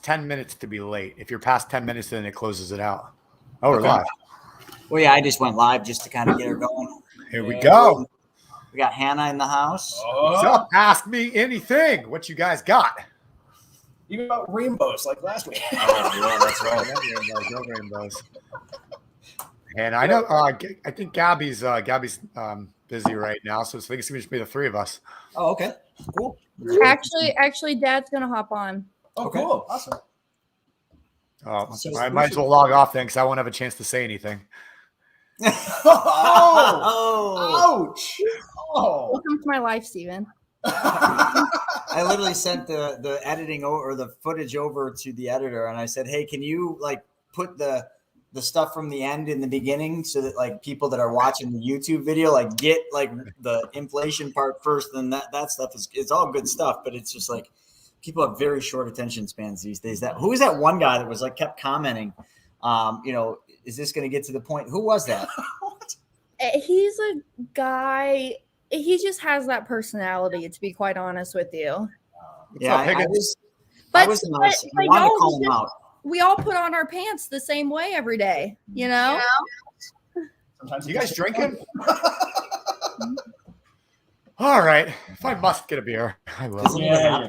10 minutes to be late. If you're past 10 minutes, then it closes it out. Oh, we're live. Well, yeah, I just went live just to kind of get her going. Here we go. We got Hannah in the house. What's up? Ask me anything. What you guys got? Even about rainbows like last week. Oh, yeah, that's right. No rainbows. And I know, I think Gabby's busy right now, so I think it's going to be the three of us. Oh, okay. Cool. Actually, Dad's going to hop on. Oh, Okay. cool. Awesome. Oh, I might as well log off then because I won't have a chance to say anything. Oh! Ouch! Oh! Welcome to my life, Steven. I literally sent the editing or the footage over to the editor, and I said, "Hey, can you like put the stuff from the end in the beginning so that like people that are watching the YouTube video like get like the inflation part first, and that stuff it's all good stuff, but it's just like people have very short attention spans these days. Who was that one guy that was like kept commenting, is this going to get to the point? Who was that? He's a guy. He just has that personality, to be quite honest with you. Yeah, I was nice. I wanted to call him out. We all put on our pants the same way every day, you know? Sometimes You guys drinking? All right. If I must get a beer, I will.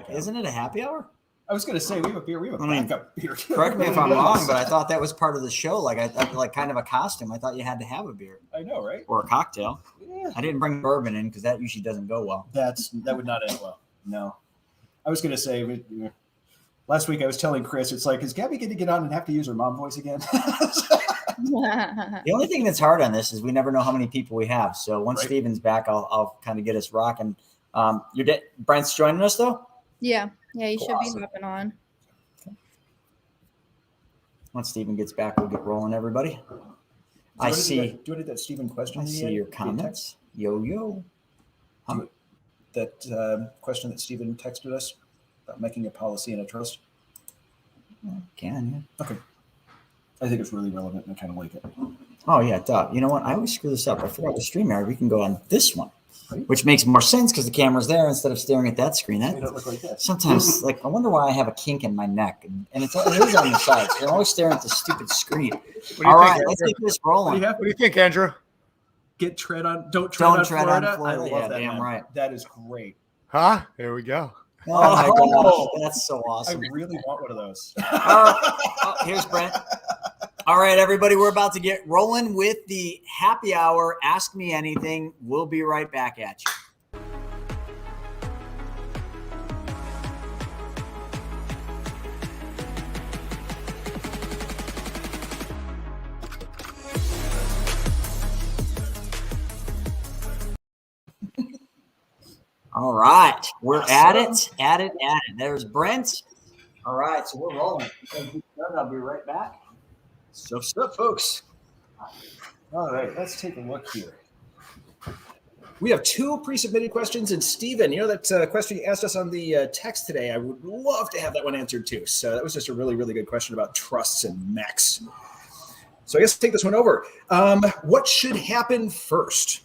Isn't it a happy hour? I was going to say, we have a beer. We have a backup beer. Correct me if I'm wrong, but I thought that was part of the show. Like I like kind of a costume. I thought you had to have a beer. I know, right? Or a cocktail. Yeah. I didn't bring bourbon in because that usually doesn't go well. That would not end well. No. I was going to say, last week I was telling Chris, it's like, is Gabby going to get on and have to use her mom voice again? The only thing that's hard on this is we never know how many people we have. So once Steven's back, I'll kind of get us rocking. Brent's joining us though? Yeah, you should Awesome. be hopping on. Once Steven gets back, we'll get rolling, everybody. I see. Do I need that Steven question? I see your comments. Yo. That question that Steven texted us about making a policy and a trust? Can Okay. I think it's really relevant and I kind of like it. Oh, yeah, duh. You know what? I always screw this up. I forgot the StreamYard. We can go on this one, which makes more sense because the camera's there instead of staring at that screen. They don't look like this. Sometimes, like, I wonder why I have a kink in my neck, and it is on the side. So I'm always staring at the stupid screen. All right, let's get this rolling. What do you think, Andrew? Don't tread on Florida. I love Yeah, that. damn man. right. That is great. Huh? Here we go. Oh my gosh, that's so I awesome. really want one of those. Here's Brent. All right, everybody, we're about to get rolling with the happy hour. Ask me anything. We'll be right back at you. All right, we're at it. There's Brent. All right, so we're rolling. I'll be right back. So, folks. All right, let's take a look here. We have two pre-submitted questions, and Steven, that question you asked us on the text today, I would love to have that one answered too. So that was just a really, really good question about trusts and mechs. So I guess take this one over. What should happen first?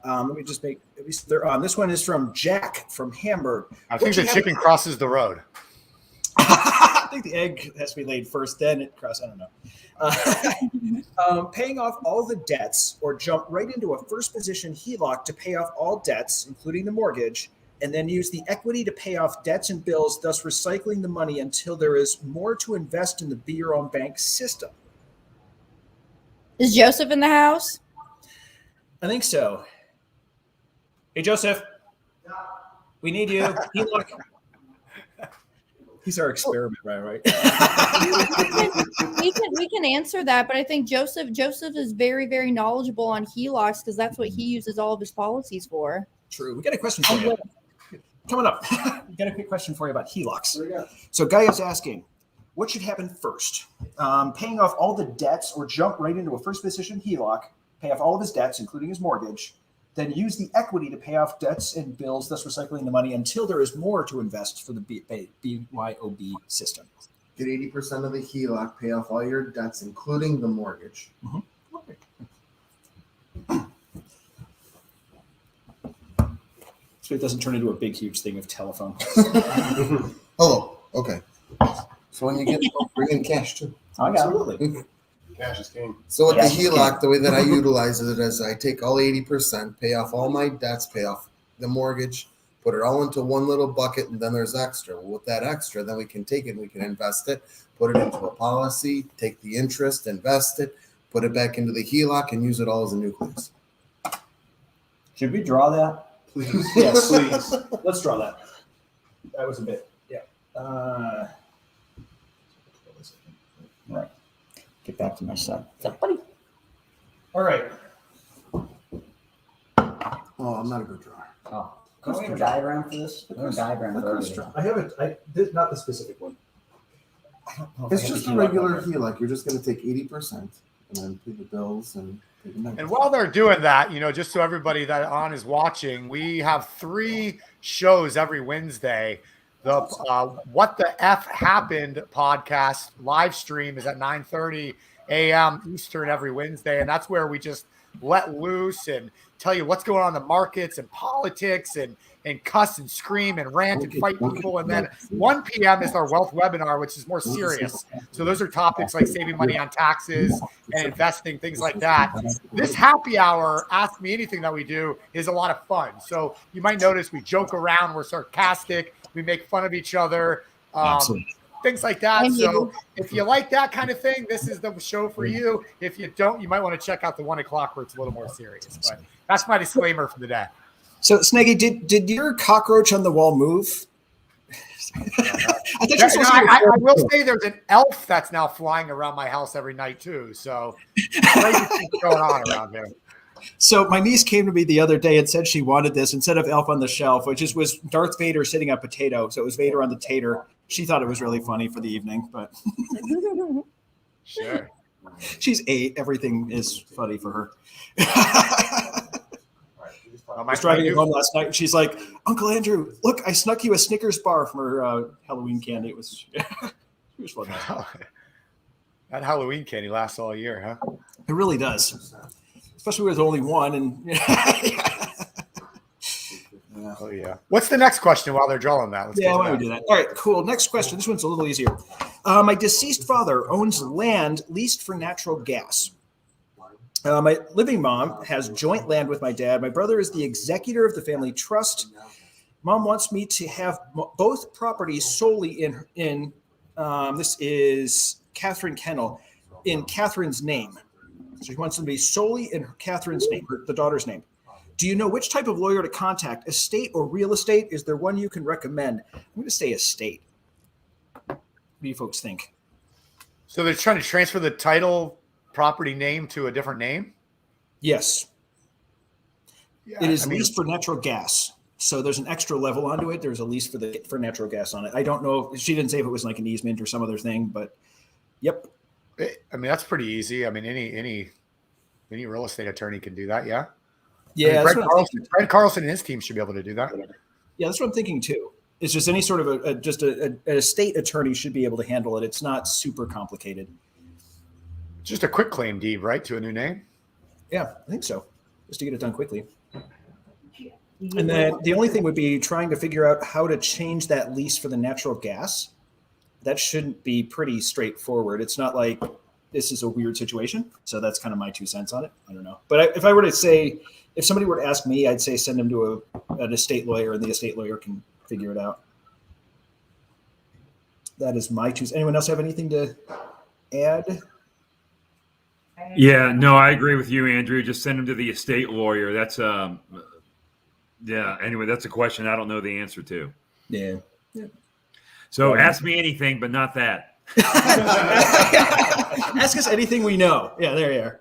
Let me just make, at least they're on. This one is from Jack from Hamburg. I think the chicken crosses the road. I think the egg has to be laid first, then it crosses. I don't know. Paying off all the debts or jump right into a first position HELOC to pay off all debts, including the mortgage, and then use the equity to pay off debts and bills, thus recycling the money until there is more to invest in the Be Your Own Bank system. Is Joseph in the house? I think so. Hey, Joseph. We need you. HELOC. He's our experiment, right? we can answer that, but I think Joseph is very, very knowledgeable on HELOCs because that's what he uses all of his policies for. True. We got a question for you. Coming up. We got a quick question for you about HELOCs. So Guy is asking, what should happen first? Paying off all the debts or jump right into a first position HELOC, pay off all of his debts, including his mortgage, then use the equity to pay off debts and bills, thus recycling the money until there is more to invest for the BYOB system. Get 80% of the HELOC, pay off all your debts, including the mortgage. So it doesn't turn into a big, huge thing of telephone. Oh, okay. So when you get bring in cash too. I got it. Absolutely. Cash is king. So with Yeah, the HELOC, the way that I utilize it is I take all 80%, pay off all my debts, pay off the mortgage, put it all into one little bucket, and then there's extra. Well, with that extra, then we can take it and we can invest it, put it into a policy, take the interest, invest it, put it back into the HELOC, and use it all as a nucleus. Should we draw that? Please. Yes. Please. Let's draw that. That was a bit. Yeah. Right. Get back to my son. What's up, buddy? All right. Oh, I'm not a good drawer. Oh, can we have a diagram for this? We have a diagram for everything. I haven't. Not the specific one. It's just a regular HELOC. You're just going to take 80% and then pay the bills and pay the next. And while they're doing that, just so everybody that on is watching, we have 3 shows every Wednesday. The What the F Happened podcast live stream is at 9:30 a.m. Eastern every Wednesday, and that's where we just let loose and tell you what's going on in the markets and politics and cuss and scream and rant and fight people. And then 1 p.m. is our wealth webinar, which is more serious. So those are topics like saving money on taxes and investing, things like that. This happy hour, Ask Me Anything that we do is a lot of fun. So you might notice we joke around, we're sarcastic, we make fun of each other, things like that. So if you like that kind of thing, this is the show for you. If you don't, you might want to check out the 1 o'clock where it's a little more serious. But that's my disclaimer for the day. So, Snaggy, did your cockroach on the wall move? I will say there's an elf that's now flying around my house every night too. So crazy things going on around here. So my niece came to me the other day and said she wanted this instead of Elf on the Shelf, which was Darth Vader sitting on potato. So it was Vader on the tater. She thought it was really funny for the evening, but Sure. She's 8. Everything is funny for her. I was driving home last night, and she's like, "Uncle Andrew, look, I snuck you a Snickers bar from her Halloween candy." It was fun. That Halloween candy lasts all year, huh? It really does, especially with only one. And Oh yeah. What's the next question while they're drawing that? Why don't we do that? All right, cool. Next question. This one's a little easier. My deceased father owns land leased for natural gas. My living mom has joint land with my dad. My brother is the executor of the family trust. Mom wants me to have both properties solely in this is Catherine Kennel, in Catherine's name. So she wants them to be solely in Catherine's name, the daughter's name. Do you know which type of lawyer to contact? Estate or real estate? Is there one you can recommend? I'm going to say estate. What do you folks think? So they're trying to transfer the title property name to a different name? Yes. Yeah, It is leased for natural gas. So there's an extra level onto it. There's a lease for natural gas on it. I don't know. She didn't say if it was like an easement or some other thing, but yep. That's pretty easy. I mean, any real estate attorney can do that. Yeah. Yeah. Brad Carlson and his team should be able to do that. Yeah, that's what I'm thinking too. It's just any sort of an estate attorney should be able to handle it. It's not super complicated. Just a quick claim deed, right, to a new name? Yeah, I think so. Just to get it done quickly. And then the only thing would be trying to figure out how to change that lease for the natural gas. That shouldn't be pretty straightforward. It's not like this is a weird situation. So that's kind of my 2 cents on it. I don't know. But if I were to say, if somebody were to ask me, I'd say send them to an estate lawyer, and the estate lawyer can figure it out. That is my 2 cents. Anyone else have anything to add? Yeah, no, I agree with you, Andrew. Just send them to the estate lawyer. That's anyway, that's a question I don't know the answer to. Yeah. So ask me anything, but not that. Ask us anything we know. Yeah, there you are.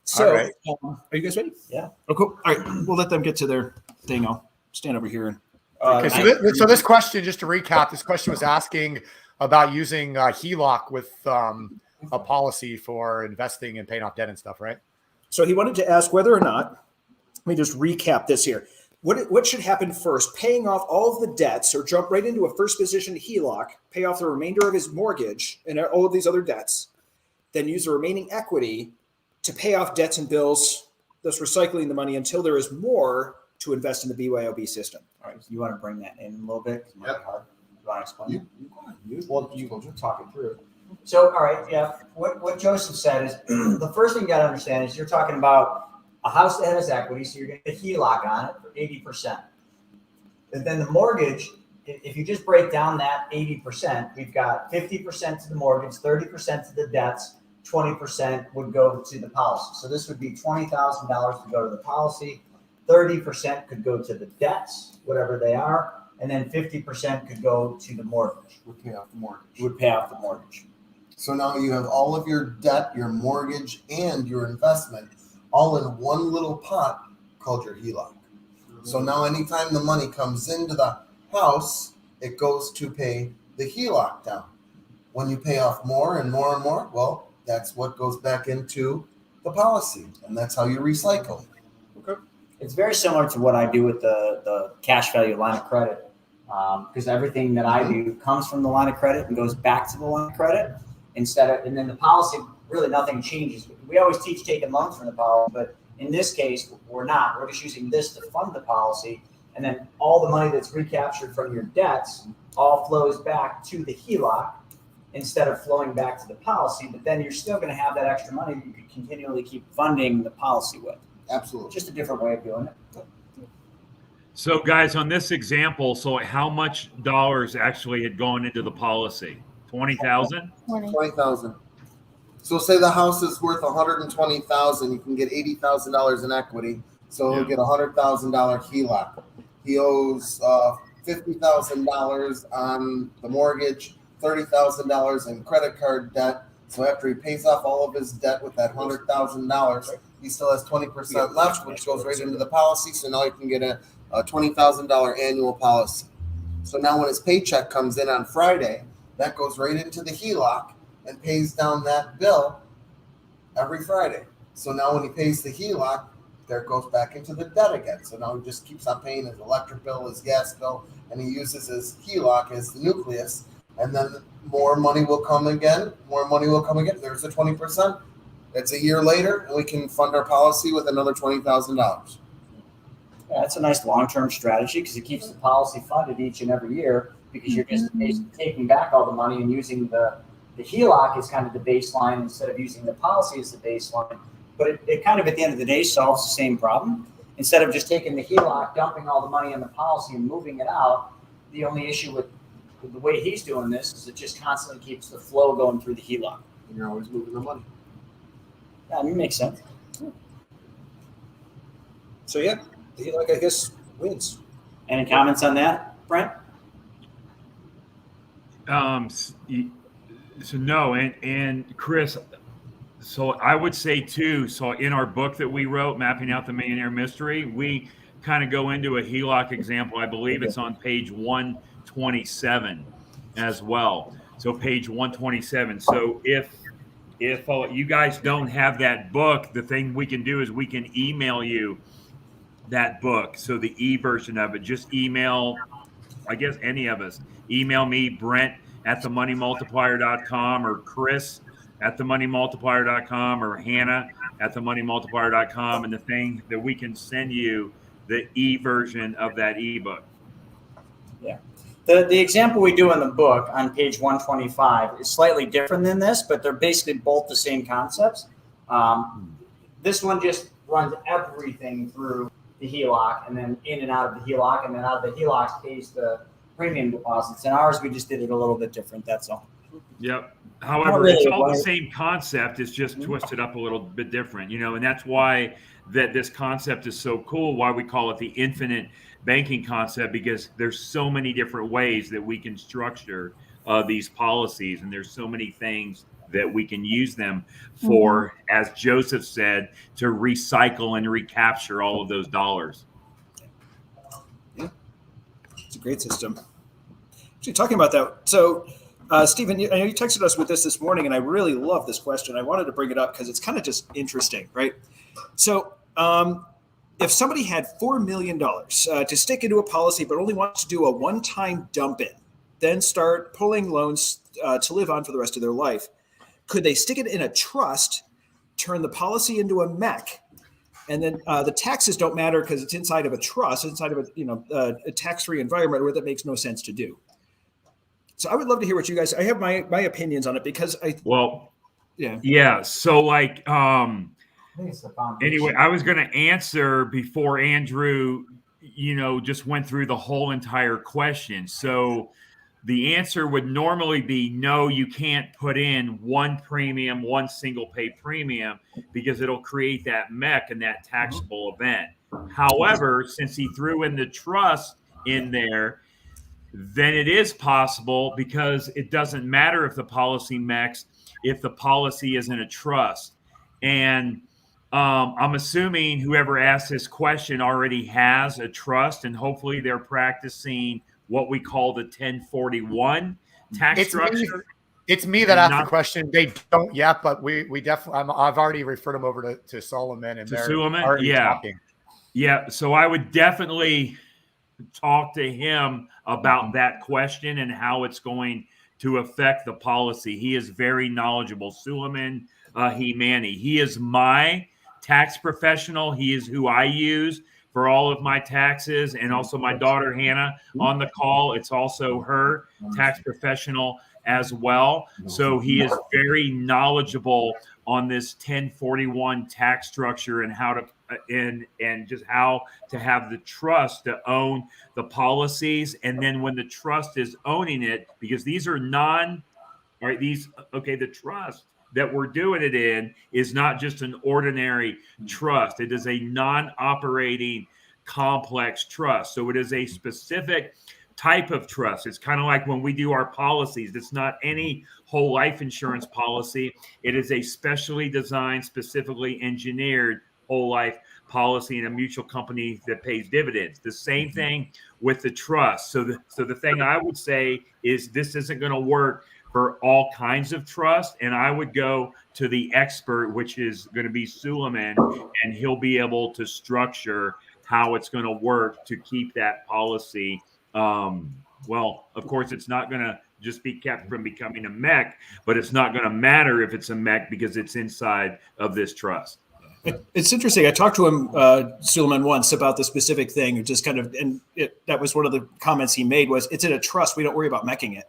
So, right. Are you guys ready? Yeah. Oh, cool. All right, we'll let them get to their thing. I'll stand over here. Okay, so this question, just to recap, this question was asking about using HELOC with a policy for investing and paying off debt and stuff, right? So he wanted to ask whether or not, let me just recap this here. What should happen first? Paying off all of the debts or jump right into a first position HELOC, pay off the remainder of his mortgage and all of these other debts, then use the remaining equity to pay off debts and bills, thus recycling the money until there is more to invest in the BYOB system. All right. You want to bring that in a little bit? Yep. want to explain? You Well, you talk it through. So, all right, yeah. What Joseph said is the first thing you got to understand is you're talking about a house that has equity, so you're going to get a HELOC on it for 80%. And then the mortgage, if you just break down that 80%, we've got 50% to the mortgage, 30% to the debts, 20% would go to the policy. So this would be $20,000 to go to the policy, 30% could go to the debts, whatever they are, and then 50% could go to the mortgage. would pay off the mortgage. Would pay off the mortgage. So now you have all of your debt, your mortgage, and your investment all in one little pot called your HELOC. So now anytime the money comes into the house, it goes to pay the HELOC down. When you pay off more and more and more, well, that's what goes back into the policy, and that's how you recycle. Okay. It's very similar to what I do with the cash value line of credit, because everything that I do comes from the line of credit and goes back to the line of credit and then the policy, really nothing changes. We always teach taking loans from the policy, but in this case, we're not. We're just using this to fund the policy, and then all the money that's recaptured from your debts all flows back to the HELOC instead of flowing back to the policy. But then you're still going to have that extra money that you could continually keep funding the policy with. Absolutely. Just a different way of doing it. So, guys, on this example, so how much dollars actually had gone into the policy? 20,000? 20,000. So say the house is worth 120,000, you can get $80,000 in equity. So he'll get $100,000 HELOC. He owes $50,000 on the mortgage, $30,000 in credit card debt. So after he pays off all of his debt with that $100,000, he still has 20% left, which goes right into the policy. So now he can get a $20,000 annual policy. So now when his paycheck comes in on Friday, that goes right into the HELOC and pays down that bill every Friday. So now when he pays the HELOC, there goes back into the debt again. So now he just keeps on paying his electric bill, his gas bill, and he uses his HELOC as the nucleus. And then more money will come again, There's the 20%. It's a year later, and we can fund our policy with another $20,000. Yeah, that's a nice long-term strategy because it keeps the policy funded each and every year because you're just basically taking back all the money and using the HELOC is kind of the baseline instead of using the policy as the baseline. But it kind of at the end of the day solves the same problem. Instead of just taking the HELOC, dumping all the money in the policy and moving it out, the only issue with the way he's doing this is it just constantly keeps the flow going through the HELOC. And you're always moving the money. Yeah, I mean, makes sense. So yeah, the HELOC, I guess, wins. Any comments on that, Brent? So no, and Chris, so I would say too, so in our book that we wrote, Mapping Out the Millionaire Mystery, we kind of go into a HELOC example. I believe it's on page 127 as well. So page 127. So if you guys don't have that book, the thing we can do is we can email you that book. So the e-version of it, just email, I guess any of us, email me, Brent at themoneymultiplier.com or Chris at themoneymultiplier.com or Hannah at themoneymultiplier.com. And the thing that we can send you the e-version of that ebook. Yeah. The example we do in the book on page 125 is slightly different than this, but they're basically both the same concepts. This one just runs everything through the HELOC and then in and out of the HELOC, and then out of the HELOC pays the premium deposits. In ours, we just did it a little bit different. That's all. Yep. However, it's all the same concept. It's just twisted up a little bit different, and that's why that this concept is so cool, why we call it the infinite banking concept, because there's so many different ways that we can structure these policies. And there's so many things that we can use them for, as Joseph said, to recycle and recapture all of those dollars. Yeah, it's a great system. Actually, talking about that, so Stephen, I know you texted us with this morning, and I really love this question. I wanted to bring it up because it's kind of just interesting, right? So if somebody had $4 million to stick into a policy but only wants to do a one-time dump in, then start pulling loans to live on for the rest of their life, could they stick it in a trust, turn the policy into a MEC, and then the taxes don't matter because it's inside of a trust, inside of a tax-free environment where that makes no sense to do? So I would love to hear what you guys. I have my opinions on it because yeah. So like I think it's the foundation. anyway, I was going to answer before Andrew, just went through the whole entire question. So the answer would normally be no, you can't put in one single pay premium, because it'll create that MEC and that taxable event. However, since he threw in the trust in there, then it is possible, because it doesn't matter if the policy MECs if the policy is in a trust. And I'm assuming whoever asked this question already has a trust, and hopefully they're practicing what we call the 1041 tax structure. It's me that asked the question. They don't yet, but we definitely. I've already referred them over to Solomon, and they're already talking. Yeah. So I would definitely talk to him about that question and how it's going to affect the policy. He is very knowledgeable. Suleiman Himani. He is my tax professional. He is who I use for all of my taxes, and also my daughter Hannah on the call. It's also her tax professional as well. So he is very knowledgeable on this 1041 tax structure and how to and just how to have the trust to own the policies. And then when the trust is owning it, because these are the trust that we're doing it in is not just an ordinary trust. It is a non-operating complex trust. So it is a specific type of trust. It's kind of like when we do our policies. It's not any whole life insurance policy. It is a specially designed, specifically engineered whole life policy in a mutual company that pays dividends. The same thing with the trust. So the thing I would say is this isn't going to work for all kinds of trust, and I would go to the expert, which is going to be Suleiman, and he'll be able to structure how it's going to work to keep that policy. Well, of course, it's not going to just be kept from becoming a MEC, but it's not going to matter if it's a MEC because it's inside of this trust. It's interesting. I talked to him, Suleiman, once about the specific thing, just kind of, and that was one of the comments he made was, it's in a trust. We don't worry about MECing it.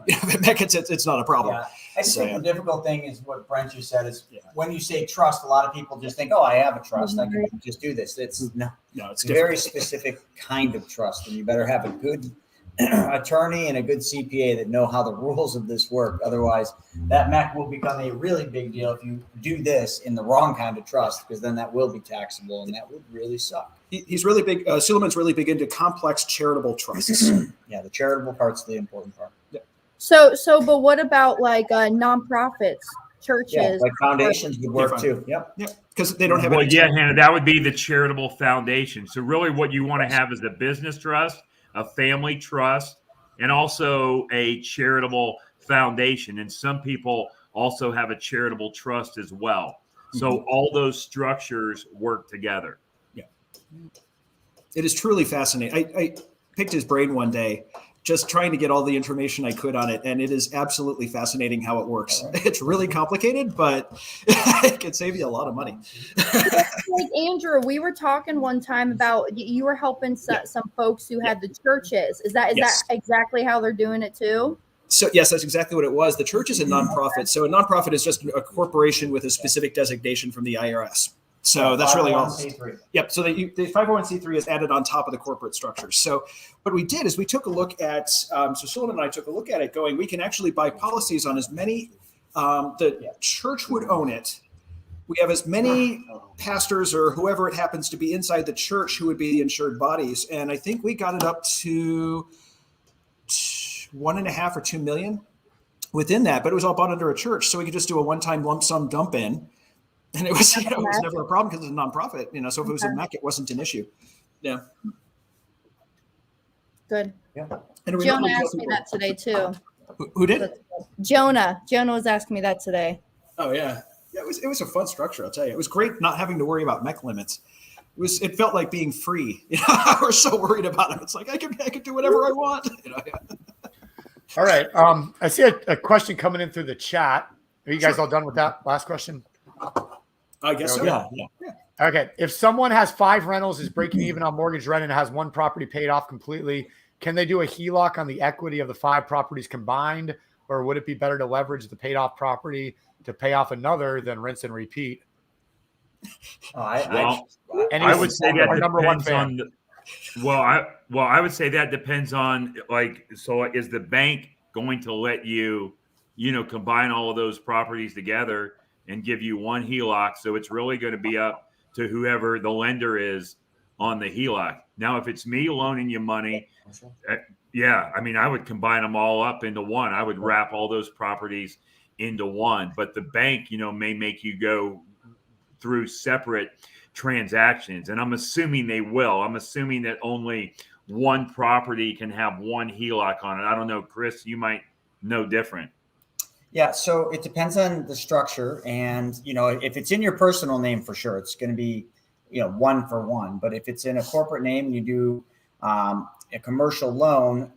It's not a problem. Yeah. I think the difficult thing is what Brent just said is when you say trust, a lot of people just think, oh, I have a trust. I can just do this. It's it's a very specific kind of trust, and you better have a good attorney and a good CPA that know how the rules of this work. Otherwise, that MEC will become a really big deal if you do this in the wrong kind of trust, because then that will be taxable, and that would really suck. He's really big. Suleiman's really big into complex charitable trusts. Yeah, the charitable part's the important part. Yeah. So, but what about like nonprofits, churches? Yeah, like foundations would work too. Yep. Because they don't have. Well, Hannah, that would be the charitable foundation. So really, what you want to have is a business trust, a family trust, and also a charitable foundation. And some people also have a charitable trust as well. So all those structures work together. Yeah. It is truly fascinating. I picked his brain one day, just trying to get all the information I could on it. And it is absolutely fascinating how it works. It's really complicated, but it can save you a lot of money. Like Andrew, we were talking one time about you were helping some folks who had the churches. Is that exactly how they're doing it too? So yes, that's exactly what it was. The church is a nonprofit. So a nonprofit is just a corporation with a specific designation from the IRS. So that's really all. Yep. So the 501c3 is added on top of the corporate structure. So what we did is we took a look at, so Suleiman and I took a look at it going, we can actually buy policies on as many, the church would own it. We have as many pastors or whoever it happens to be inside the church who would be the insured bodies. And I think we got it up to 1.5 or 2 million within that, but it was all bought under a church. So we could just do a one-time lump sum dump in. And it was, it was never a problem because it's a nonprofit, so if it was a MEC, it wasn't an issue. Yeah. Good. Yeah. And Jonah asked me that today too. Who did? Jonah was asking me that today. Oh yeah. Yeah, it was a fun structure, I'll tell you. It was great not having to worry about MEC limits. It felt like being free. We're so worried about it. It's like I can do whatever I want. All right. I see a question coming in through the chat. Are you guys all done with that last question? I guess so. Yeah. Okay. If someone has 5 rentals, is breaking even on mortgage rent, and has one property paid off completely, can they do a HELOC on the equity of the 5 properties combined, or would it be better to leverage the paid off property to pay off another than rinse and repeat? I I would say that number one depends fan. on the, I would say that depends on, like, so is the bank going to let you, combine all of those properties together and give you one HELOC? So it's really going to be up to whoever the lender is on the HELOC. Now, if it's me loaning you money, yeah, I mean, I would combine them all up into one. I would wrap all those properties into one. But the bank, may make you go through separate transactions. And I'm assuming they will. I'm assuming that only one property can have one HELOC on it. I don't know, Chris, you might know different. Yeah, so it depends on the structure. And, if it's in your personal name, for sure, it's going to be, 1 for 1. But if it's in a corporate name and you do a commercial loan,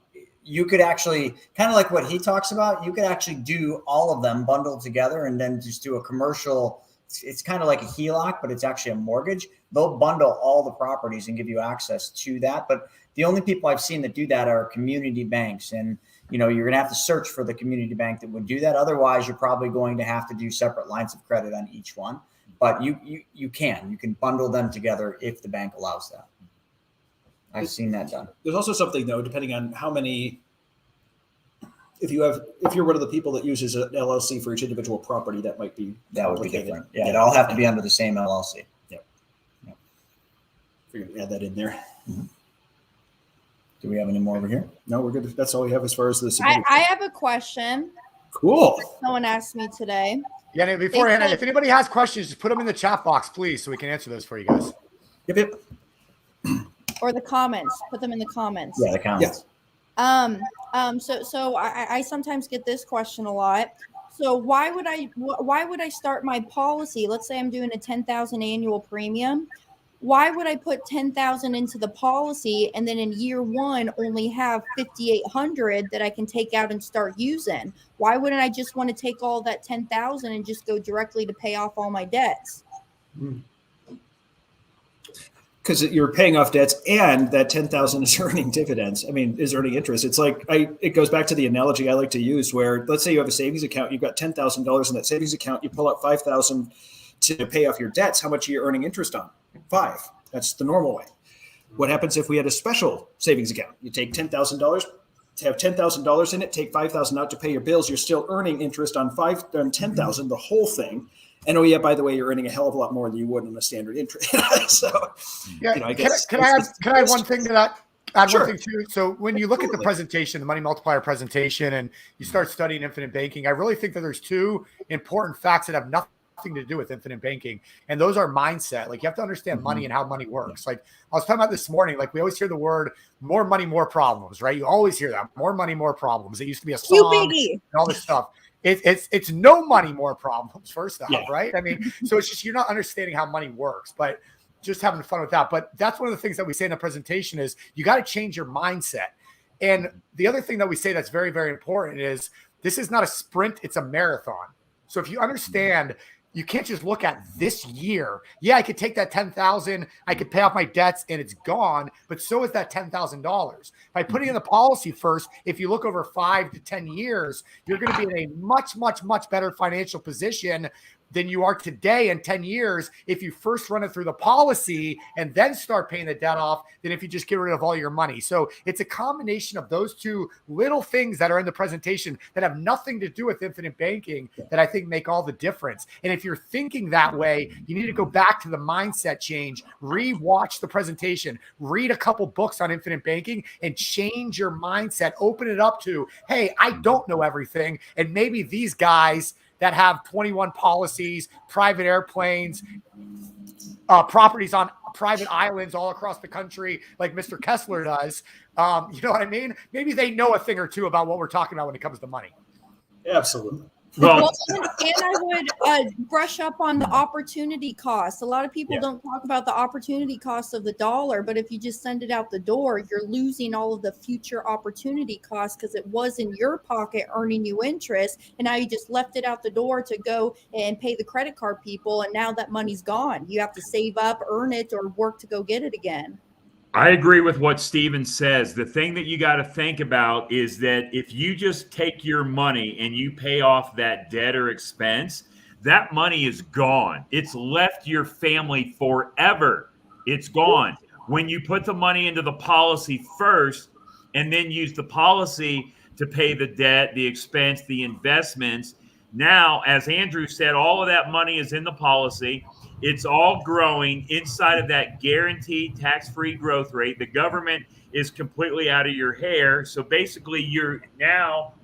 you could actually, kind of like what he talks about, you could actually do all of them bundled together and then just do a commercial. It's kind of like a HELOC, but it's actually a mortgage. They'll bundle all the properties and give you access to that. But the only people I've seen that do that are community banks. And, you're going to have to search for the community bank that would do that. Otherwise, you're probably going to have to do separate lines of credit on each one. But you can bundle them together if the bank allows that. I've seen that done. There's also something, though, depending on how many, if you're one of the people that uses an LLC for each individual property, that would be different. Yeah, it'd all have to be under the same LLC. Yep. We're going to add that in there. Mm-hmm. Do we have any more over here? No, we're good. That's all we have as far as this. I have a question. Cool. Someone asked me today. Yeah, beforehand, if anybody has questions, just put them in the chat box, please, so we can answer those for you guys. Yep. Or the comments. Put them in the comments. Yeah, the comments. So I sometimes get this question a lot. So why would I start my policy? Let's say I'm doing a 10,000 annual premium. Why would I put 10,000 into the policy and then in year 1 only have 5,800 that I can take out and start using? Why wouldn't I just want to take all that 10,000 and just go directly to pay off all my debts? Because you're paying off debts and that 10,000 is earning dividends. I mean, is earning interest. It's like, it goes back to the analogy I like to use where, let's say you have a savings account, you've got $10,000 in that savings account, you pull out 5,000 to pay off your debts. How much are you earning interest on? 5. That's the normal way. What happens if we had a special savings account? You take $10,000, to have $10,000 in it, take 5,000 out to pay your bills. You're still earning interest on 10,000, the whole thing. And oh yeah, by the way, you're earning a hell of a lot more than you would on a standard interest. So, yeah, I guess. Can I add one thing to that? Sure. One thing too. So when you look at the presentation, the money multiplier presentation, and you start studying infinite banking, I really think that there's 2 important facts that have nothing to do with infinite banking, and those are mindset. Like, you have to understand money and how money works. Like I was talking about this morning, like we always hear the word more money, more problems, right? You always hear that, more money, more problems. It used to be a song and all this stuff. It's no money, more problems, first off, right? I mean, so it's just, you're not understanding how money works, but just having fun with that. But that's one of the things that we say in the presentation is you got to change your mindset. And the other thing that we say that's very, very important is this is not a sprint, it's a marathon. So if you understand, you can't just look at this year. Yeah, I could take that 10,000, I could pay off my debts and it's gone, but so is that $10,000. By putting in the policy first, if you look over 5 to 10 years, you're going to be in a much, much, much better financial position than you are today in 10 years if you first run it through the policy and then start paying the debt off than if you just get rid of all your money. So it's a combination of those 2 little things that are in the presentation that have nothing to do with infinite banking that I think make all the difference. And if you're thinking that way, you need to go back to the mindset change, re-watch the presentation, read a couple books on infinite banking and change your mindset, open it up to, hey, I don't know everything. And maybe these guys that have 21 policies, private airplanes, properties on private islands all across the country, like Mr. Kessler does. You know what I mean? Maybe they know a thing or 2 about what we're talking about when it comes to money. Absolutely. Well, and I would brush up on the opportunity cost. A lot of people don't talk about the opportunity cost of the dollar, but if you just send it out the door, you're losing all of the future opportunity costs because it was in your pocket earning you interest, and now you just left it out the door to go and pay the credit card people, and now that money's gone. You have to save up, earn it, or work to go get it again. I agree with what Steven says. The thing that you got to think about is that if you just take your money and you pay off that debt or expense, that money is gone. It's left your family forever. It's gone. When you put the money into the policy first and then use the policy to pay the debt, the expense, the investments, now, as Andrew said, all of that money is in the policy. It's all growing inside of that guaranteed tax-free growth rate. The government is completely out of your hair. So basically,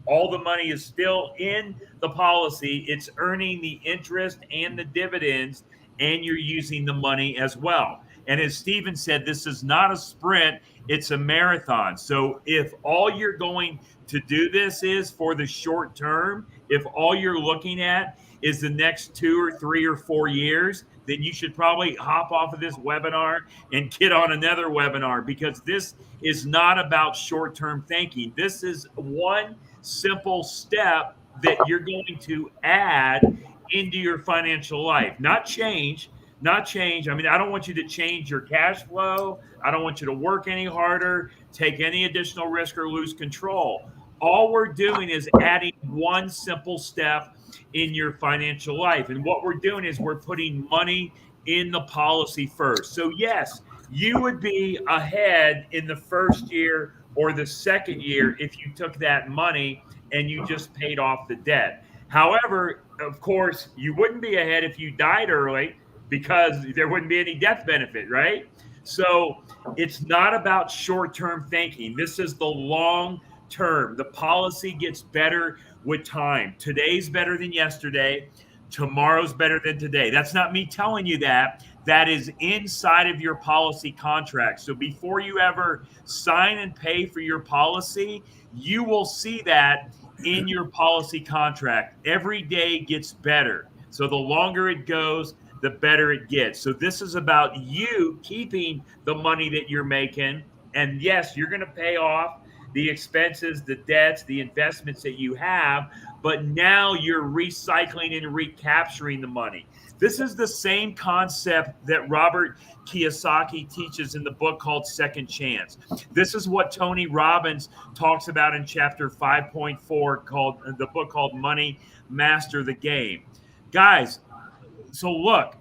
all the money is still in the policy. It's earning the interest and the dividends, and you're using the money as well. And as Steven said, this is not a sprint, it's a marathon. So if all you're going to do this is for the short term, if all you're looking at is the next 2 or 3 or 4 years, then you should probably hop off of this webinar and get on another webinar, because this is not about short-term thinking. This is one simple step that you're going to add into your financial life, not change. I mean, I don't want you to change your cash flow. I don't want you to work any harder, take any additional risk, or lose control. All we're doing is adding one simple step in your financial life. And what we're doing is we're putting money in the policy first. So yes, you would be ahead in the first year or the second year if you took that money and you just paid off the debt. However, of course, you wouldn't be ahead if you died early, because there wouldn't be any death benefit, right? So it's not about short-term thinking. This is the long term. The policy gets better with time. Today's better than yesterday. Tomorrow's better than today. That's not me telling you that. That is inside of your policy contract. So before you ever sign and pay for your policy, you will see that in your policy contract. Every day gets better. So the longer it goes, the better it gets. So this is about you keeping the money that you're making. And yes, you're going to pay off the expenses, the debts, the investments that you have, but now you're recycling and recapturing the money. This is the same concept that Robert Kiyosaki teaches in the book called Second Chance. This is what Tony Robbins talks about in chapter 5.4 called the book called Money Master the Game. Guys, so look,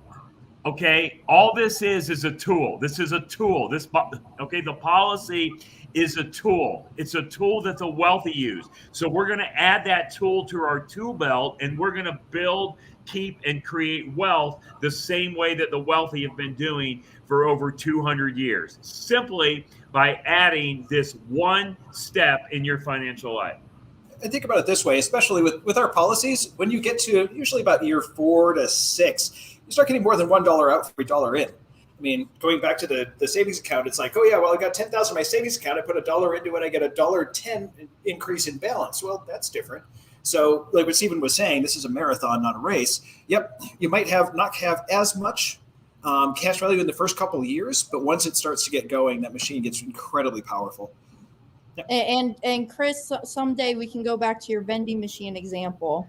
okay, all this is a tool. This is a tool. The policy is a tool. It's a tool that the wealthy use. So we're going to add that tool to our tool belt, and we're going to build, keep, and create wealth the same way that the wealthy have been doing for over 200 years, simply by adding this one step in your financial life. And think about it this way, especially with our policies, when you get to usually about year 4 to 6, you start getting more than $1 out for every dollar in. I mean, going back to the savings account, it's like, oh yeah, well, I got $10,000 in my savings account. I put $1 into it. I get $1.10 increase in balance. Well, that's different. So like what Stephen was saying, this is a marathon, not a race. Yep. You might not have as much cash value in the first couple of years, but once it starts to get going, that machine gets incredibly powerful. And Chris, someday we can go back to your vending machine example.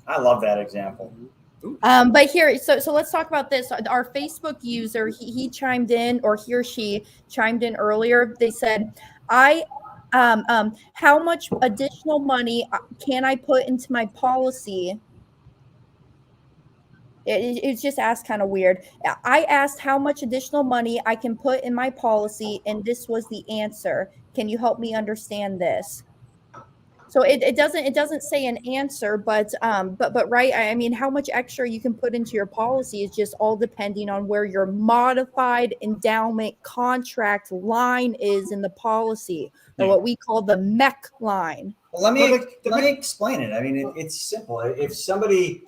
I love that example. But here, so let's talk about this. Our Facebook user, he chimed in, or he or she chimed in earlier. They said, how much additional money can I put into my policy? It's just asked kind of weird. I asked how much additional money I can put in my policy, and this was the answer. Can you help me understand this? So it doesn't say an answer, but right. I mean, how much extra you can put into your policy is just all depending on where your modified endowment contract line is in the policy, or what we call the MEC line. Well, let me explain it. I mean, it's simple. If somebody,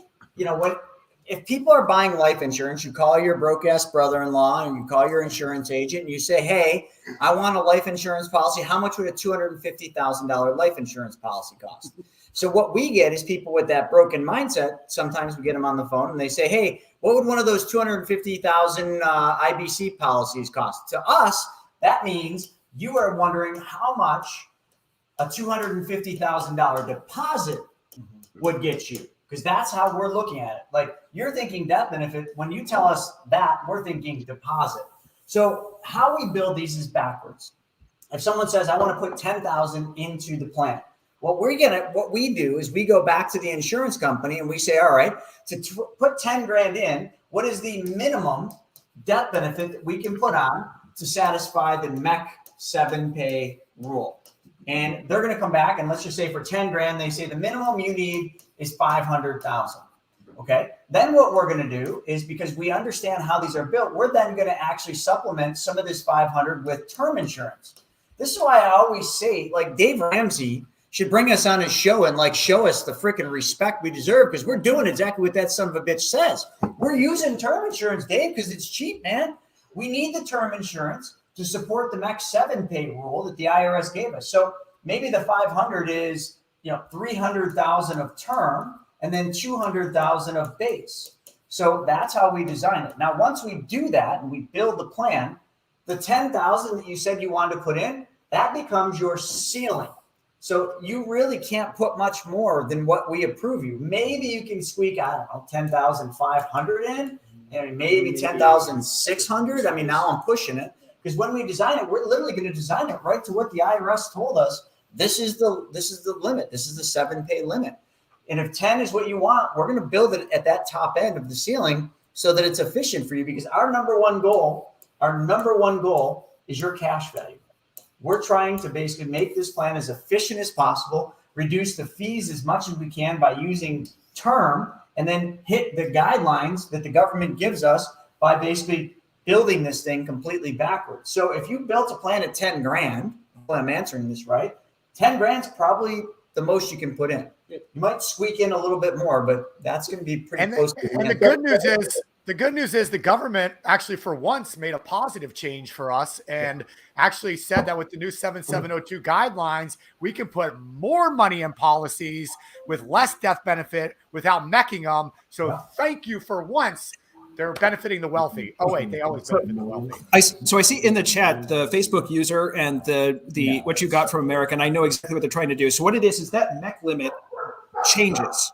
if people are buying life insurance, you call your broke ass brother-in-law and you call your insurance agent and you say, hey, I want a life insurance policy. How much would a $250,000 life insurance policy cost? So what we get is people with that broken mindset. Sometimes we get them on the phone and they say, hey, what would one of those 250,000 IBC policies cost? To us, that means you are wondering how much a $250,000 deposit would get you. Because that's how we're looking at it. Like, you're thinking death benefit. When you tell us that, we're thinking deposit. So how we build these is backwards. If someone says, I want to put 10,000 into the plan, what we do is we go back to the insurance company and we say, all right, to put 10 grand in, what is the minimum death benefit that we can put on to satisfy the MEC 7 pay rule? And they're going to come back and let's just say for 10 grand, they say the minimum you need is 500,000. Okay. Then what we're going to do is, because we understand how these are built, we're then going to actually supplement some of this 500 with term insurance. This is why I always say, like, Dave Ramsey should bring us on his show and like show us the freaking respect we deserve, because we're doing exactly what that son of a bitch says. We're using term insurance, Dave, because it's cheap, man. We need the term insurance to support the MEC 7 pay rule that the IRS gave us. So maybe the 500 is, 300,000 of term and then 200,000 of base. So that's how we design it. Now, once we do that and we build the plan, the 10,000 that you said you wanted to put in, that becomes your ceiling. So you really can't put much more than what we approve you. Maybe you can squeak, I don't know, 10,500 in, and maybe 10,600. I mean, now I'm pushing it, because when we design it, we're literally going to design it right to what the IRS told us. This is the limit. This is the 7 pay limit. And if 10 is what you want, we're going to build it at that top end of the ceiling so that it's efficient for you, because our number one goal is your cash value. We're trying to basically make this plan as efficient as possible, reduce the fees as much as we can by using term, and then hit the guidelines that the government gives us by basically building this thing completely backwards. So if you built a plan at 10 grand, well, I'm answering this right, 10 grand's probably the most you can put in. You might squeak in a little bit more, but that's going to be pretty close to and the good news is the government actually for once made a positive change for us and actually said that with the new 7702 guidelines, we can put more money in policies with less death benefit without mecking them. So thank you for once. They're benefiting the wealthy. Oh wait, they always benefit the wealthy. I see in the chat the Facebook user and the what you got from America, and I know exactly what they're trying to do. So what it is that MEC limit changes.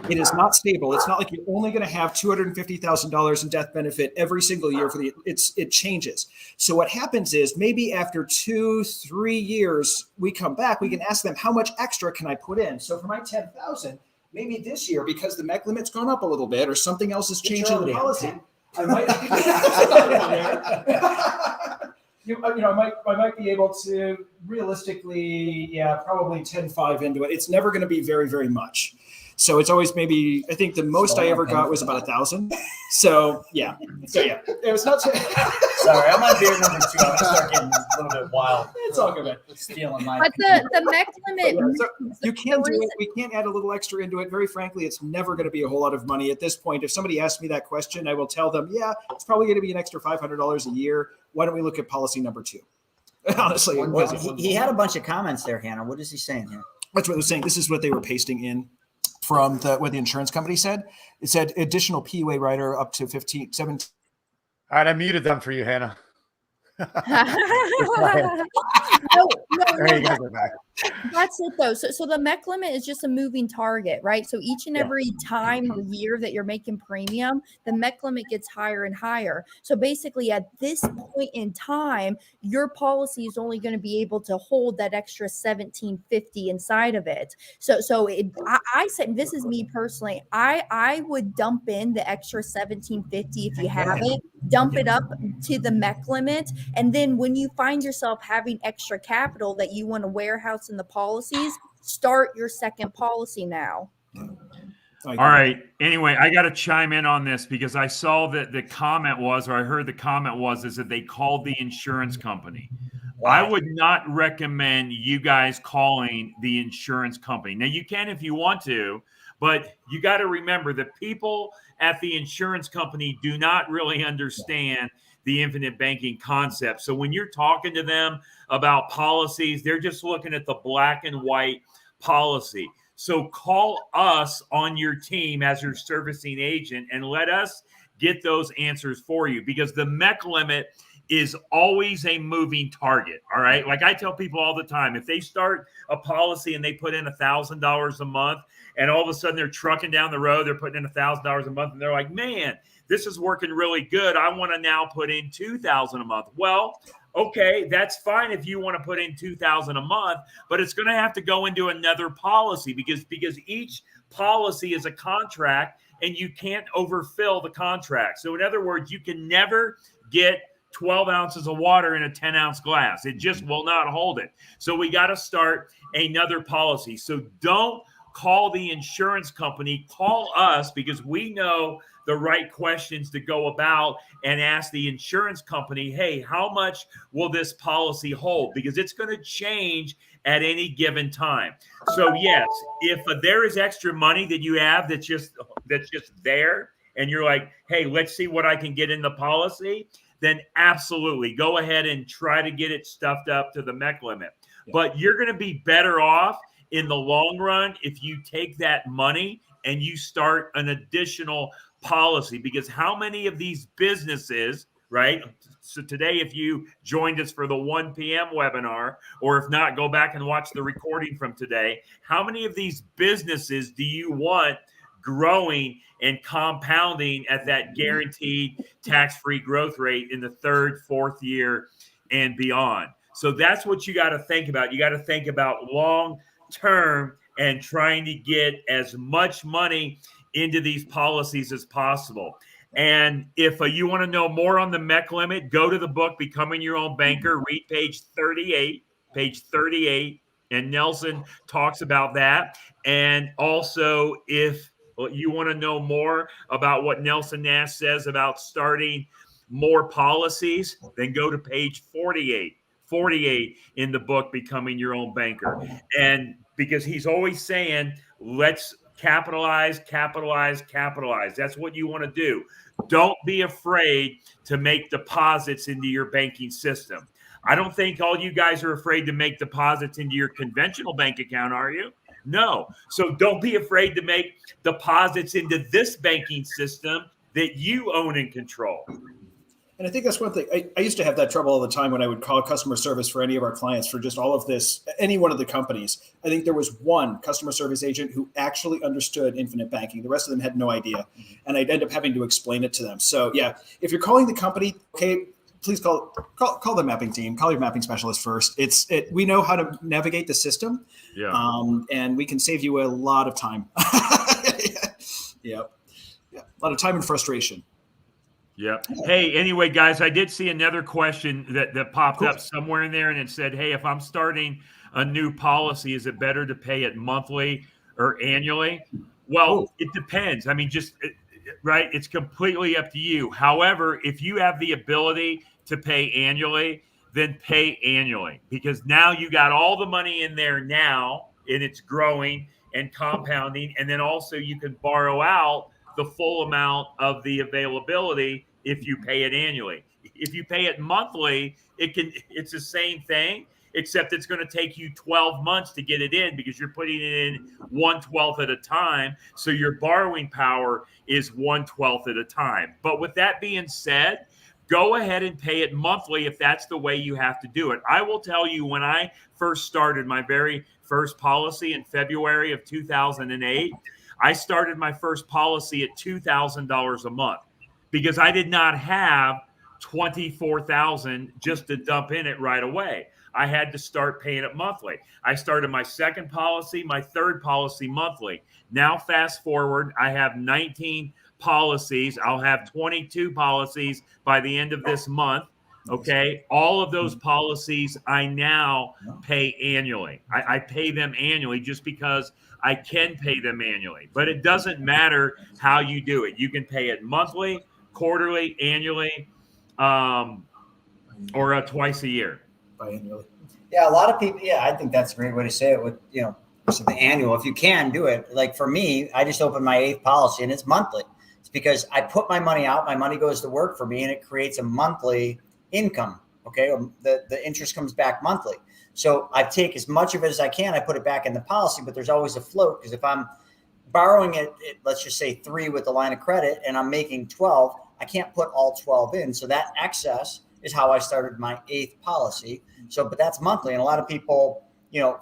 It is not stable. It's not like you're only going to have $250,000 in death benefit every single year it changes. So what happens is maybe after 2-3 years, we come back, we can ask them, how much extra can I put in? So for my 10,000, maybe this year, because the MEC limit's gone up a little bit or something else has changed in the policy, I might, I might be able to realistically, probably 10.5 into it. It's never going to be very, very much. So it's always maybe, I think the most I ever got was about 1,000. So yeah. It was not. Sorry, I'm on beer number 2. I'm going to start getting a little bit wild. It's all good. Stealing my. But the MEC limit. So you can't do it. We can't add a little extra into it. Very frankly, it's never going to be a whole lot of money at this point. If somebody asks me that question, I will tell them, yeah, it's probably going to be an extra $500 a year. Why don't we look at policy number 2? Honestly, he had a bunch of comments there, Hannah. What is he saying here? That's what they're saying. This is what they were pasting in from what the insurance company said. It said additional PUA rider up to 17. All right, I muted them for you, Hannah. There you go. Back. That's it though. So the MEC limit is just a moving target, right? So each and every time or year that you're making premium, the MEC limit gets higher and higher. So basically at this point in time, your policy is only going to be able to hold that extra $1,750 inside of it. I said, this is me personally, I would dump in the extra $1,750 if you have it, dump it up to the MEC limit. And then when you find yourself having extra capital that you want to warehouse in the policies, start your second policy now. All right. Anyway, I got to chime in on this because I saw that the comment was, or I heard the comment was, is that they called the insurance company. Wow. I would not recommend you guys calling the insurance company. Now, you can if you want to, but you got to remember that people at the insurance company do not really understand the infinite banking concept. So when you're talking to them about policies, they're just looking at the black and white policy. So call us on your team as your servicing agent and let us get those answers for you, because the MEC limit is always a moving target. All right. Like I tell people all the time, if they start a policy and they put in $1,000 a month and all of a sudden they're trucking down the road, they're putting in $1,000 a month and they're like, man, this is working really good. I want to now put in $2,000 a month. Well, okay, that's fine if you want to put in $2,000 a month, but it's going to have to go into another policy because each policy is a contract and you can't overfill the contract. So in other words, you can never get 12 ounces of water in a 10-ounce glass. It just will not hold it. So we got to start another policy. So don't call the insurance company, call us, because we know the right questions to go about and ask the insurance company, hey, how much will this policy hold? Because it's going to change at any given time. So yes, if there is extra money that you have that's just there and you're like, hey, let's see what I can get in the policy, then absolutely go ahead and try to get it stuffed up to the MEC limit. Yeah. But you're going to be better off in the long run if you take that money and you start an additional policy, because how many of these businesses, right? So today, if you joined us for the 1 p.m. webinar, or if not, go back and watch the recording from today. How many of these businesses do you want growing and compounding at that guaranteed tax-free growth rate in the third, fourth year and beyond? So that's what you got to think about. You got to think about long-term and trying to get as much money into these policies as possible. And if you want to know more on the MEC limit, go to the book, Becoming Your Own Banker, read page 38, and Nelson talks about that. And also, if you want to know more about what Nelson Nash says about starting more policies, then go to page 48 in the book, Becoming Your Own Banker. And because he's always saying, let's capitalize. That's what you want to do. Don't be afraid to make deposits into your banking system. I don't think all you guys are afraid to make deposits into your conventional bank account, are you? No. So don't be afraid to make deposits into this banking system that you own and control. And I think that's one thing. I used to have that trouble all the time when I would call customer service for any of our clients for just all of this, any one of the companies. I think there was one customer service agent who actually understood infinite banking. The rest of them had no idea. And I'd end up having to explain it to them. So yeah, if you're calling the company, okay, please call the mapping team, call your mapping specialist first. We know how to navigate the system. Yeah. And we can save you a lot of time. Yeah. A lot of time and frustration. Yeah. Hey, anyway, guys, I did see another question that popped up somewhere in there, and it said, hey, if I'm starting a new policy, is it better to pay it monthly or annually? Well, it depends. I mean, right? It's completely up to you. However, if you have the ability to pay annually, then pay annually, because now you got all the money in there now, and it's growing and compounding. And then also you can borrow out the full amount of the availability if you pay it annually. If you pay it monthly, it's the same thing, except it's going to take you 12 months to get it in, because you're putting it in 1/12 at a time. So your borrowing power is 1/12 at a time. But with that being said, go ahead and pay it monthly if that's the way you have to do it. I will tell you, when I first started my very first policy in February of 2008, I started my first policy at $2,000 a month, because I did not have $24,000 just to dump in it right away. I had to start paying it monthly. I started my second policy, my third policy monthly. Now, fast forward, I have 19 policies. I'll have 22 policies by the end of this month. Okay. All of those policies I now pay annually. I pay them annually just because I can pay them annually, but it doesn't matter how you do it. You can pay it monthly, quarterly, annually, or twice a year. Biannually. Yeah, a lot of people. Yeah, I think that's a great way to say it. With so the annual, if you can do it. Like for me, I just opened my 8th policy and it's monthly. It's because I put my money out, my money goes to work for me, and it creates a monthly income. Okay, the interest comes back monthly. So I take as much of it as I can. I put it back in the policy, but there's always a float, because if I'm borrowing it, let's just say 3 with the line of credit, and I'm making 12, I can't put all 12 in. So that excess is how I started my 8th policy. So, but that's monthly. And a lot of people,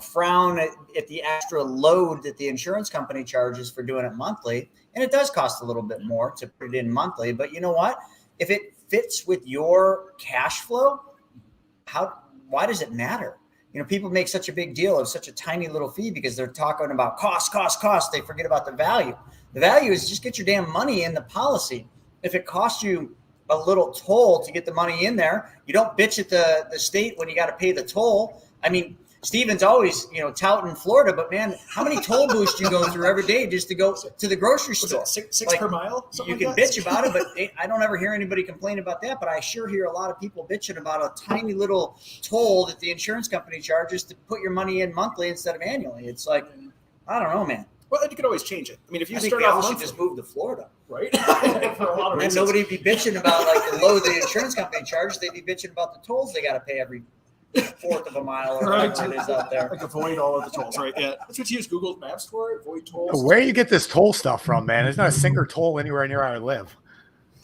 frown at the extra load that the insurance company charges for doing it monthly. And it does cost a little bit more to put it in monthly. But you know what? If it fits with your cash flow, why does it matter? People make such a big deal of such a tiny little fee because they're talking about cost. They forget about the value. The value is just get your damn money in the policy. If it costs you a little toll to get the money in there, you don't bitch at the state when you got to pay the toll. I mean, Steven's always, touting Florida, but man, how many toll booths do you go through every day just to go to the grocery store? Six per mile? You can bitch about it, but I don't ever hear anybody complain about that. But I sure hear a lot of people bitching about a tiny little toll that the insurance company charges to put your money in monthly instead of annually. It's like, I don't know, man. Well, and you could always change it. I mean, if you I think start we off all should monthly, just move to Florida, right? For a lot of and reasons. nobody be bitching about like the load the insurance company charges. They'd be bitching about the tolls they got to pay every 1/4 of a mile or whatever it is out there. Like avoid all of the tolls, right? Yeah, that's what you use Google Maps for. Avoid tolls. Where do you get this toll stuff from, man? There's not a single toll anywhere near where I live.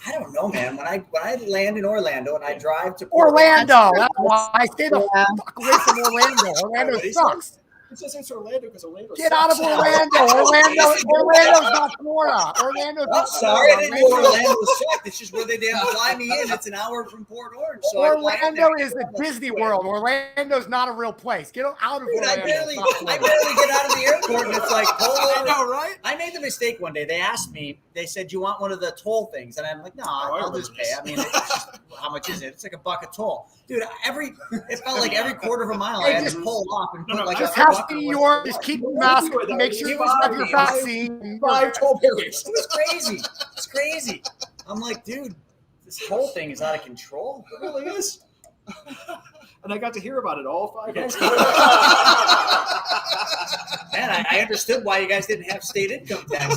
I don't know, man. When I land in Orlando and I drive to Orlando. That's why I stay the Yeah. fuck away from Orlando. Orlando sucks. It says it's Orlando because Orlando. Get out of Orlando. Orlando's not Florida. Orlando's I'm not sorry, I Florida. didn't know Orlando sucked. It's just where they damn fly me in. It's an hour from Port Orange. So Orlando is a Disney World. Orlando's not a real place. Get out of Dude, Orlando. I barely It's not Florida. get out of the airport and it's like toll I over. know, right? I made the mistake one day. They asked me, they said, "Do you want one of the toll things?" And I'm like, "No, I'll just pay." I mean, it's just, how much is it? It's like $1 a toll. Dude, it felt like every 1/4 of a mile I had to pull off and put like Just a have buck or New whatever. York. Just keep your mask. Make sure you have your vaccine. 5 toll barriers. It was crazy. It's crazy. I'm like, dude, this whole thing is out of control. It really is. And I got to hear about it all 5 You guys days. Man, I understood why you guys didn't have state income tax.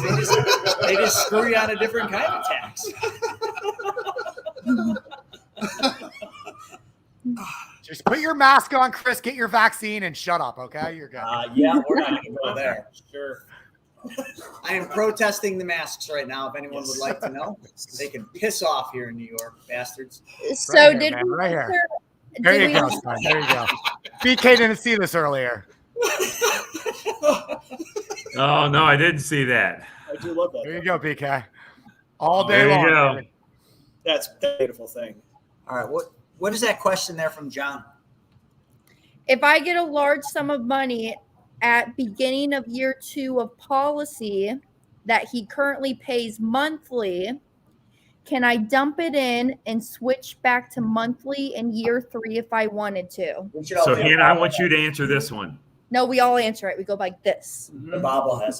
They just screw you on a different kind of tax. Just put your mask on, Chris. Get your vaccine and shut up. Okay, you're good. Yeah, we're not going to go there. Sure. I am protesting the masks right now. If anyone would like to know, they can piss off here in New York, bastards. So Right here, did man, we right here. answer- There did you we go, answer- son. There you go. BK didn't see this earlier. Oh no, I didn't see that. I do love that. There you go, BK. All day There you long. go. baby. That's a beautiful thing. All right, what is that question there from John? If I get a large sum of money at beginning of year 2 of policy that he currently pays monthly, can I dump it in and switch back to monthly in year 3 if I wanted to? We should all So do Hannah, I want you to answer this one. No, we all answer it. We go like this. the bobblehead.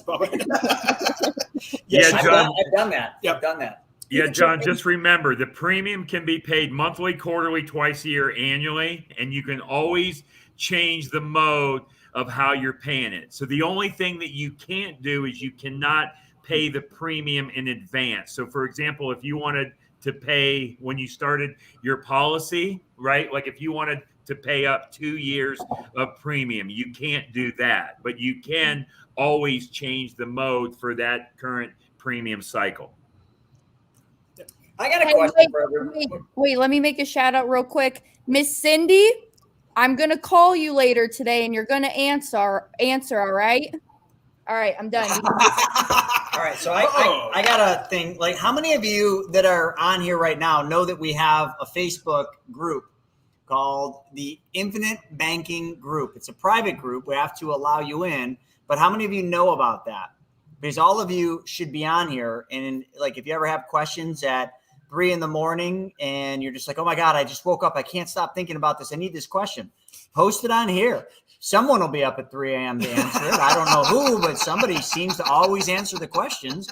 Yeah, I've John. done that. Yep. I've done that. Yeah, John, just remember the premium can be paid monthly, quarterly, twice a year, annually, and you can always change the mode of how you're paying it. So the only thing that you can't do is you cannot pay the premium in advance. So for example, if you wanted to pay when you started your policy, right? Like if you wanted to pay up 2 years of premium, you can't do that, but you can always change the mode for that current premium cycle. I got a Hey, question for everyone. Wait, let me make a shout out real quick. Miss Cindy, I'm going to call you later today and you're going to answer, all right? All right, I'm done. All right, so I got a thing. Like, how many of you that are on here right now know that we have a Facebook group called the Infinite Banking Group? It's a private group. We have to allow you in. But how many of you know about that? Because all of you should be on here. And like, if you ever have questions at 3 a.m. and you're just like, oh my God, I just woke up. I can't stop thinking about this. I need this question. Post it on here. Someone will be up at 3 a.m. to answer it. I don't know who, but somebody seems to always answer the questions,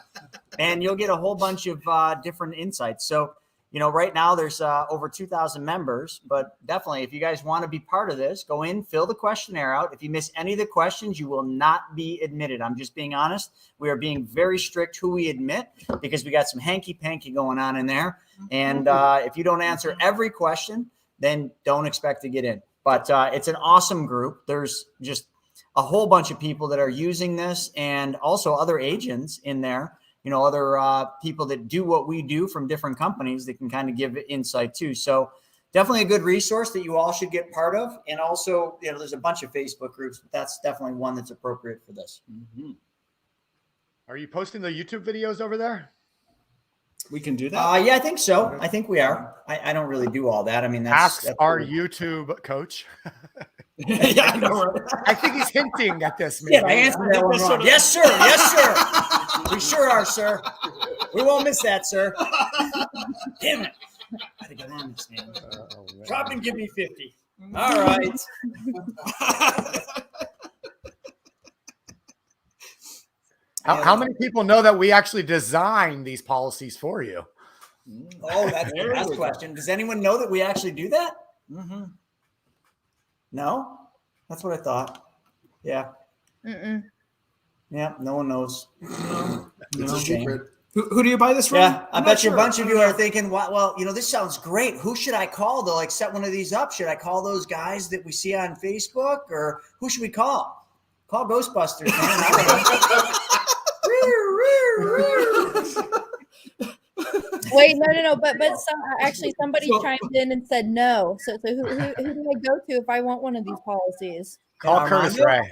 and you'll get a whole bunch of different insights. So, right now there's over 2,000 members, but definitely if you guys want to be part of this, go in, fill the questionnaire out. If you miss any of the questions, you will not be admitted. I'm just being honest. We are being very strict who we admit because we got some hanky-panky going on in there. And if you don't answer every question, then don't expect to get in. But it's an awesome group. There's just a whole bunch of people that are using this and also other agents in there, other people that do what we do from different companies that can kind of give insight too. So definitely a good resource that you all should get part of. And also, there's a bunch of Facebook groups, but that's definitely one that's appropriate for this. Mm-hmm. Are you posting the YouTube videos over there? We can do that. Yeah, I think so. I think we are. I don't really do all that. I mean, that's our YouTube coach. Yeah, I know. Right? I think he's hinting at this. Yeah, I answered that one wrong. Yes, sir. Yes, sir. We sure are, sir. We won't miss that, sir. Damn it. Gotta get on this, man. Drop and give me 50. All right. How many people know that we actually design these policies for you? Oh, that's the question. Does anyone know that we actually do that? Mm-hmm. No? That's what I thought. Yeah. Mm-mm. Yeah, no one knows. It's a secret. Who do you buy this from? Yeah, I bet you a bunch of you are thinking, well, this sounds great. Who should I call to set one of these up? Should I call those guys that we see on Facebook, or who should we call? Call Ghostbusters, man. Wait, no. But somebody chimed in and said no. So who do I go to if I want one of these policies? Call Curtis Ray.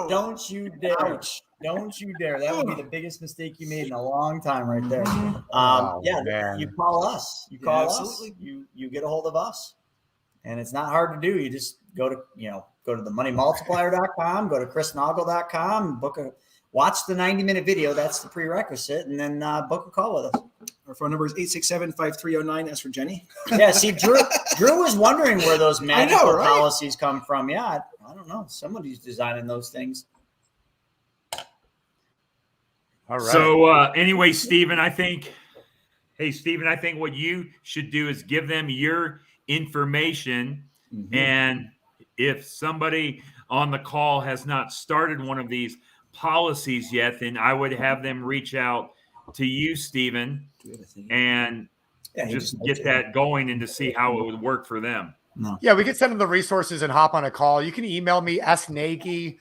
Don't you dare. Ouch. Don't you dare. That would be the biggest mistake you made in a long time right there. Man. You call us. You call us. You get a hold of us. And it's not hard to do. You just go to themoneymultiplier.com, go to chrisnaugle.com, watch the 90-minute video. That's the prerequisite. And then book a call with us. Our phone number is 867-5309. That's for Jenny. Yeah, see, Drew was wondering where those magical policies come from. Yeah, I don't know. Somebody's designing those things. All right. So anyway, Stephen, I think what you should do is give them your information. Mm-hmm. And if somebody on the call has not started one of these policies yet, then I would have them reach out to you, Stephen, and just get that going and to see how it would work for them. No. Yeah, we could send them the resources and hop on a call. You can email me, snagy,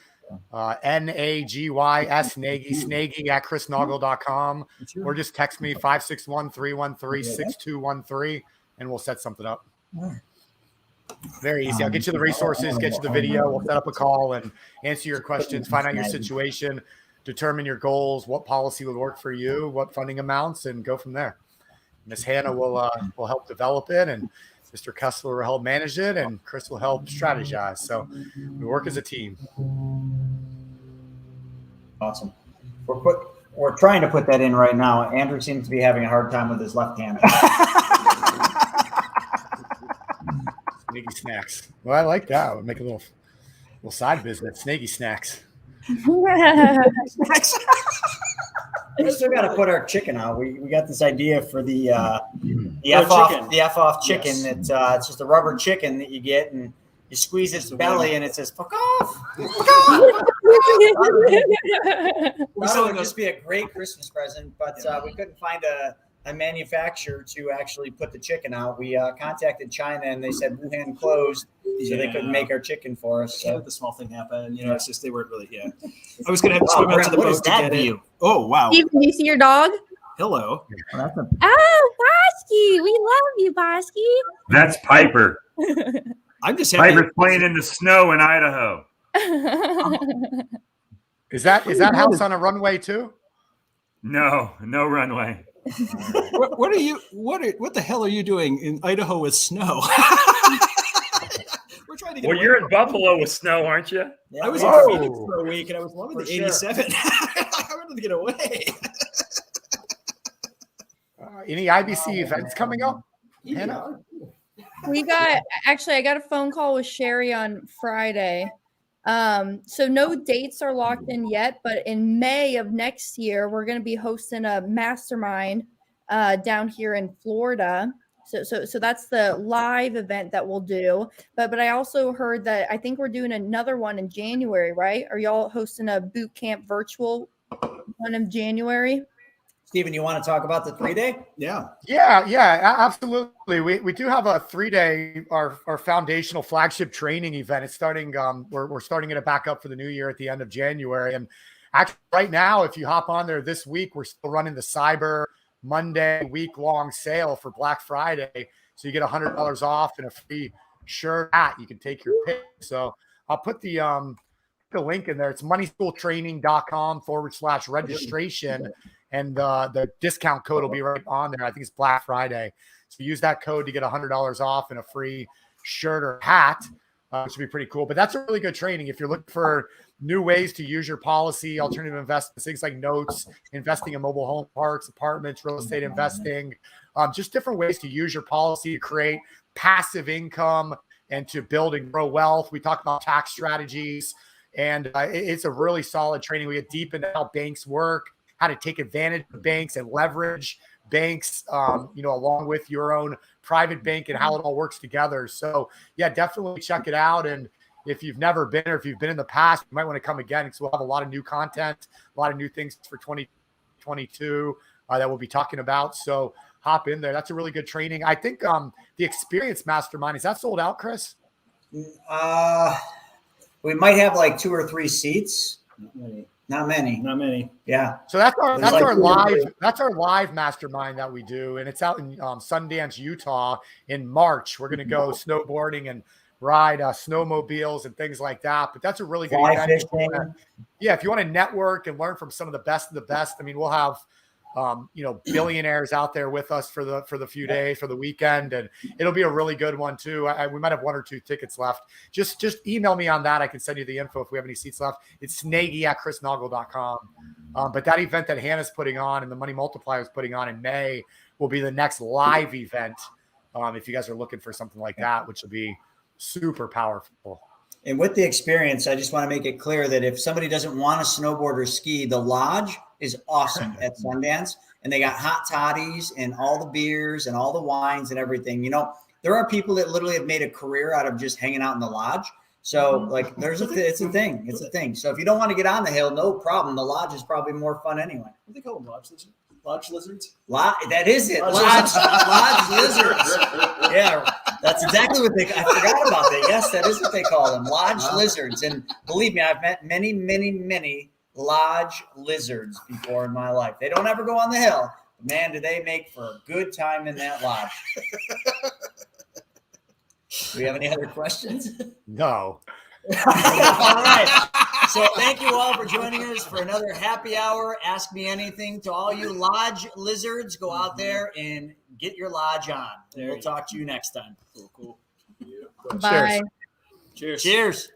Nagy, snagy at chrisnaugle.com, or just text me 561-313-6213, and we'll set something up. Very easy. I'll get you the resources, get you the video. We'll set up a call and answer your questions, find out your situation, determine your goals, what policy would work for you, what funding amounts, and go from there. Miss Hannah will help develop it, and Mr. Kessler will help manage it, and Chris will help strategize. So we work as a team. Awesome. We're trying to put that in right now. Andrew seems to be having a hard time with his left hand. Snaky snacks. Well, I like that. We'll make a little side business. Snaky snacks. We still got to put our chicken out. We got this idea for the F off chicken. Yes. It's just a rubber chicken that you get, and you squeeze its belly, and it says "fuck off." Fuck off. It would just be a great Christmas present, but we couldn't find a manufacturer to actually put the chicken out. We contacted China, and they said Wuhan closed, so they couldn't make our chicken for us. So the small thing happened. It's just they weren't really. Yeah, I was gonna have to swim out to the boat to get it. Oh wow! Steve, can you see your dog? Hello. Oh, Bosky, we love you, Bosky. That's Piper. I'm just happy. Piper's playing in the snow in Idaho. Is that house on a runway too? No runway. What the hell are you doing in Idaho with snow? We're trying to get. Well, you're in Buffalo with snow, aren't you? Yeah, I was in Phoenix for a week, and I was loving the 87. I wanted to get away. Any IBC events coming up? Hannah? I got a phone call with Sherry on Friday. So no dates are locked in yet, but in May of next year, we're going to be hosting a mastermind down here in Florida. So that's the live event that we'll do. But I also heard that I think we're doing another one in January, right? Are y'all hosting a boot camp virtual one in January? Steven, you want to talk about the 3-day? Yeah, absolutely. We do have a 3-day, our foundational flagship training event. It's starting, we're starting it back up for the new year at the end of January. And actually right now, if you hop on there this week, we're still running the cyber Monday week-long sale for Black Friday. So you get $100 off and a free shirt, hat. You can take your pick. So I'll put the link in there. It's moneyschooltraining.com/registration. And the discount code will be right on there. I think it's Black Friday. So use that code to get $100 off and a free shirt or hat, which would be pretty cool. But that's a really good training. If you're looking for new ways to use your policy, alternative investments, things like notes, investing in mobile home parks, apartments, real estate investing, just different ways to use your policy to create passive income and to build and grow wealth. We talk about tax strategies, and it's a really solid training. We get deep into how banks work, how to take advantage of banks and leverage banks, along with your own private bank and how it all works together. So yeah, definitely check it out. And if you've never been, or if you've been in the past, you might want to come again, because we'll have a lot of new content, a lot of new things for 2022 that we'll be talking about. So hop in there. That's a really good training. I think the Experience Mastermind, is that sold out, Chris? We might have like 2 or 3 seats. Not many. Yeah. So that's our live mastermind that we do, and it's out in Sundance, Utah in March. We're going to go snowboarding and ride snowmobiles and things like that. But that's a really good event. If you want to network and learn from some of the best of the best. I mean, we'll have billionaires out there with us for the few days, for the weekend, and it'll be a really good one too. We might have 1 or 2 tickets left. Just email me on that. I can send you the info if we have any seats left. It's snaggy@chrisnaugle.com. But that event that Hannah's putting on and the Money Multiplier is putting on in May will be the next live event. If you guys are looking for something like that, which will be super powerful. And with the Experience, I just want to make it clear that if somebody doesn't want to snowboard or ski, the lodge is awesome at Sundance, and they got hot toddies and all the beers and all the wines and everything. There are people that literally have made a career out of just hanging out in the lodge. So like it's a thing. So if you don't want to get on the hill, no problem. The lodge is probably more fun anyway. What do they call them? Lodge lizards? That is it. Lodge lizards. Yeah, that's exactly what I forgot about that. Yes, that is what they call them. Lodge lizards. And believe me, I've met many, many, many lodge lizards before in my life. They don't ever go on the hill. But man, do they make for a good time in that lodge. Do we have any other questions? No. All right. So thank you all for joining us for another happy hour. Ask Me Anything. To all you lodge lizards, go out there and get your lodge on. We'll talk to you next time. Cool. Bye. Cheers.